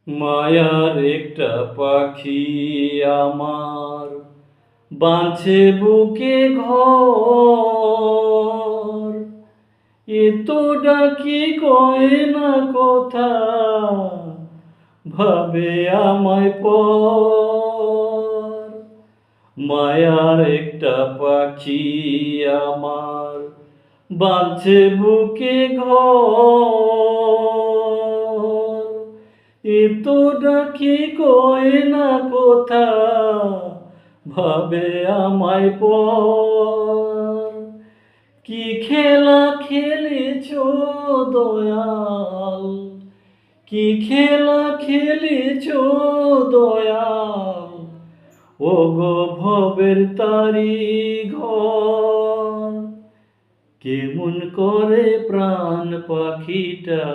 মায়ার একটা পাখি আমার বাঁধছে বুকে ঘর। এত ডাকি কয় না কথা, ভাবে আমায় পর। মায়ার একটা পাখি আমার বাঁধছে বুকে ঘর। এত ডাকি কয় না কথা, ভাবে আমায় পর। কি খেলা খেলেছ দয়াল, কি খেলা খেলেছ দয়াল, ও গো ভবের তারি ঘর। কেমন করে প্রাণ পাখিটা